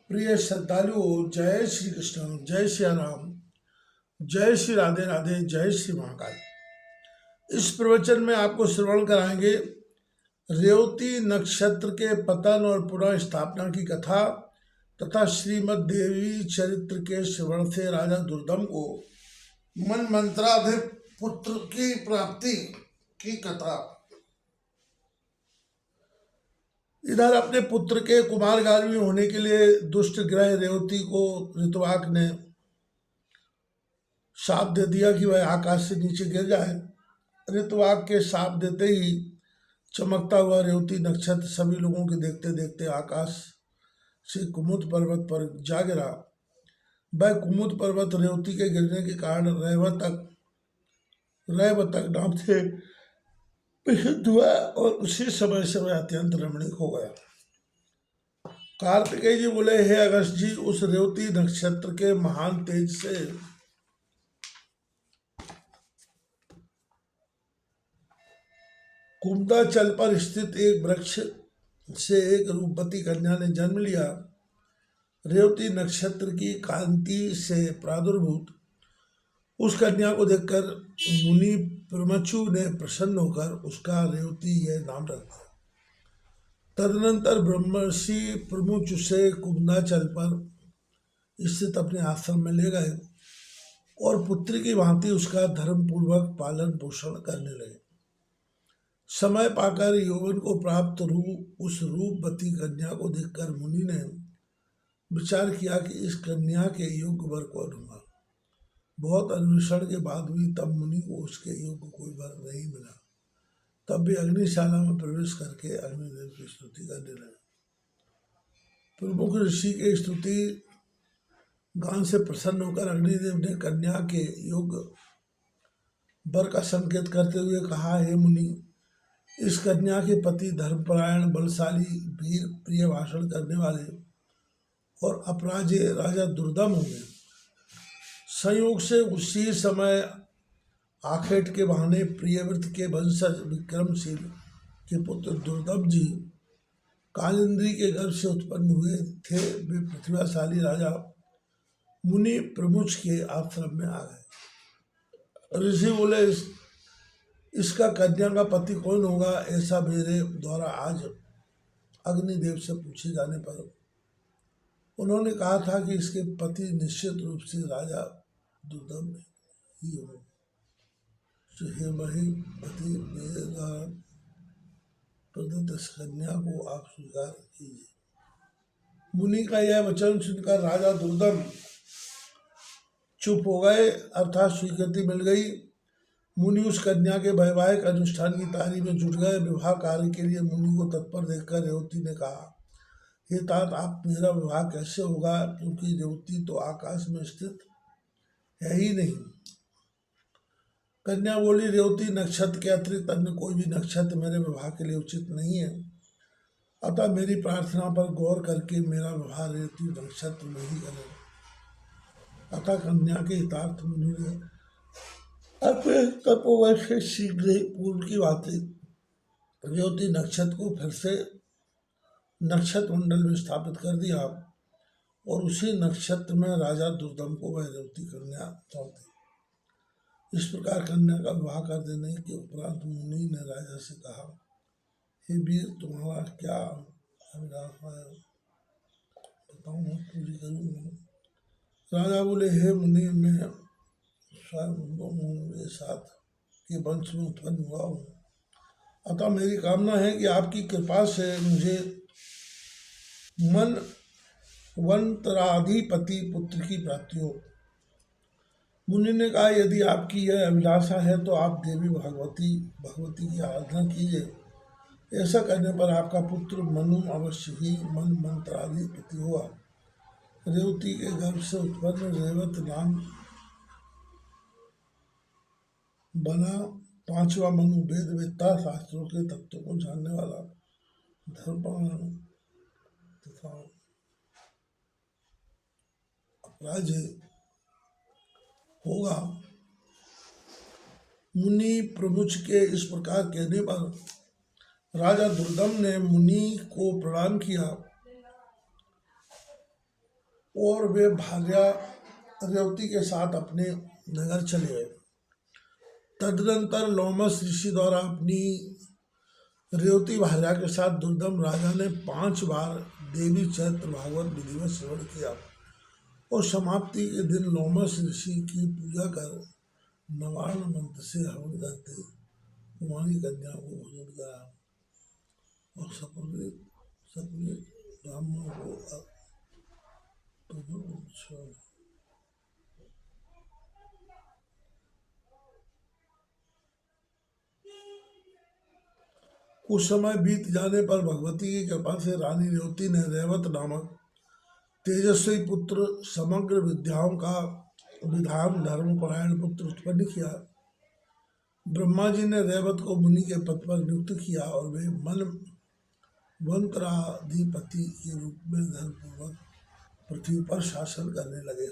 प्रिय श्रद्धालुओं, जय श्री कृष्ण, जय श्री राम, जय श्री राधे राधे, जय श्री महाकाल। इस प्रवचन में आपको श्रवण कराएंगे रेवती नक्षत्र के पतन और पुनः स्थापना की कथा तथा श्रीमद देवी चरित्र के श्रवण से राजा दुर्दम को मन मंत्राधिक पुत्र की प्राप्ति की कथा। इधर अपने पुत्र के कुमारगामी होने के लिए दुष्ट ग्रह रेवती को ऋतुवाक ने शाप दे दिया कि वह आकाश से नीचे गिर जाए। ऋतुवाक के शाप देते ही चमकता हुआ रेवती नक्षत्र सभी लोगों के देखते देखते आकाश से कुमुद पर्वत पर जा गिरा। वह कुमुद पर्वत रेवती के गिरने के कारण रैवतक नाम से प्रसिद्ध हुआ और उसी समय से वह अत्यंत रमणीक हो गया। कार्तिकेय जी बोले, हे अगस्त जी, उस रेवती नक्षत्र के महान तेज से कुमदाचल पर स्थित एक वृक्ष से एक रूपवती कन्या ने जन्म लिया। रेवती नक्षत्र की कांति से प्रादुर्भूत उस कन्या को देखकर मुनि प्रमचु ने प्रसन्न होकर उसका रेवती यह नाम रखा। तदनंतर ब्रह्मर्षि प्रमुच से कुंदाचल पर स्थित अपने आश्रम में ले गए और पुत्री की भांति उसका धर्म पूर्वक पालन पोषण करने लगे। समय पाकर यौवन को प्राप्त उस रूपवती कन्या को देखकर मुनि ने विचार किया कि इस कन्या के योग्य वर कौन होगा। बहुत अन्वेषण के बाद भी तब मुनि को उसके योग्य कोई वर नहीं मिला। तब भी अग्निशाला में प्रवेश करके अग्निदेव की स्तुति करने लगे। प्रमुख ऋषि के स्तुति गान से प्रसन्न होकर अग्निदेव ने कन्या के योग्य वर का संकेत करते हुए कहा, हे मुनि, इस कन्या के पति धर्मपरायण, बलशाली, वीर, प्रिय भाषण करने वाले और अपराजेय राजा दुर्दम होंगे। संयोग से उसी समय आखेट के बहाने प्रियव्रत के वंशज विक्रमशील के पुत्र दुर्दम जी कालिंद्री के गर्भ से उत्पन्न हुए थे। वे प्रतिभाशाली राजा मुनि प्रमुच के आश्रम में आ गए। ऋषि बोले, इसका कन्या का पति कौन होगा, ऐसा मेरे द्वारा आज अग्निदेव से पूछे जाने पर उन्होंने कहा था कि इसके पति निश्चित रूप से राजा दुर्दम ही होंगे। हे वही पति मेरे द्वारा प्रदत्त इस कन्या को आप स्वीकार कीजिए। मुनि का यह वचन सुनकर राजा दुर्दम चुप हो गए, अर्थात स्वीकृति मिल गई। मुनि उस कन्या के वैवाहिक अनुष्ठान की तैयारी में जुट गए। विवाह कार्य के लिए मुनि को तत्पर देखकर रेवती ने कहा, हे तात, आप मेरा विवाह कैसे होगा, क्योंकि रेवती तो आकाश में स्थित है ही नहीं। कन्या बोली, रेवती नक्षत्र के अतिरिक्त अन्य कोई भी नक्षत्र मेरे विवाह के लिए उचित नहीं है, अतः मेरी प्रार्थना पर गौर करके मेरा विवाह रेवती नक्षत्र में ही करें। अतः कन्या के हितार्थ मुनि ने अपने तपोवन से शीघ्र ही पूर्व की भांति रेवती नक्षत्र को फिर से नक्षत्र मंडल में स्थापित कर दिया और उसी नक्षत्र में राजा दुर्दम को वह रेवती कन्या सौंप दी। इस प्रकार कन्या का विवाह कर देने के उपरांत मुनि ने राजा से कहा, हे वीर, तुम्हारा क्या अभिलाषा है, बताओ, मैं पूरी करूँगा। राजा बोले, हे मुनि, मैं के साथ के वंश में उत्पन्न हुआ हूँ, अतः मेरी कामना है कि आपकी कृपा से मुझे मनवंतराधिपति पुत्र की प्राप्ति हो। मुनि ने कहा, यदि आपकी यह अभिलाषा है तो आप देवी भगवती की आराधना कीजिए। ऐसा करने पर आपका पुत्र मनु अवश्य ही मनवंतराधिपति हुआ। रेवती के गर्भ से उत्पन्न रेवत नाम बना पांचवा मनु वेद वेत्ता, शास्त्रों के तत्वों को जानने वाला, धर्मपरायण तथा अपराजेय होगा। मुनि प्रमुच के इस प्रकार कहने पर राजा दुर्दम ने मुनि को प्रणाम किया और वे भार्या रेवती के साथ अपने नगर चले गए। तदनंतर लोमस ऋषि द्वारा अपनी रेवती भार्या के साथ दुर्दम राजा ने 5 बार देवी चरित्र भागवत विधिवत श्रवण किया और समाप्ति के दिन लोमस ऋषि की पूजा कर नवार्ण मंत्र से हवन करके कुमारी कन्या को भोजन करा और सपने सपने ब्राह्मणों को कुछ समय बीत जाने पर भगवती की कृपा से रानी रेवती ने रेवत नामक तेजस्वी पुत्र समग्र विद्याओं का विधान धर्मपरायण पुत्र उत्पन्न किया। ब्रह्मा जी ने रेवत को मुनि के पद पर नियुक्त किया और वे मनवंतराधिपति के रूप में धर्मपूर्वक पृथ्वी पर शासन करने लगे।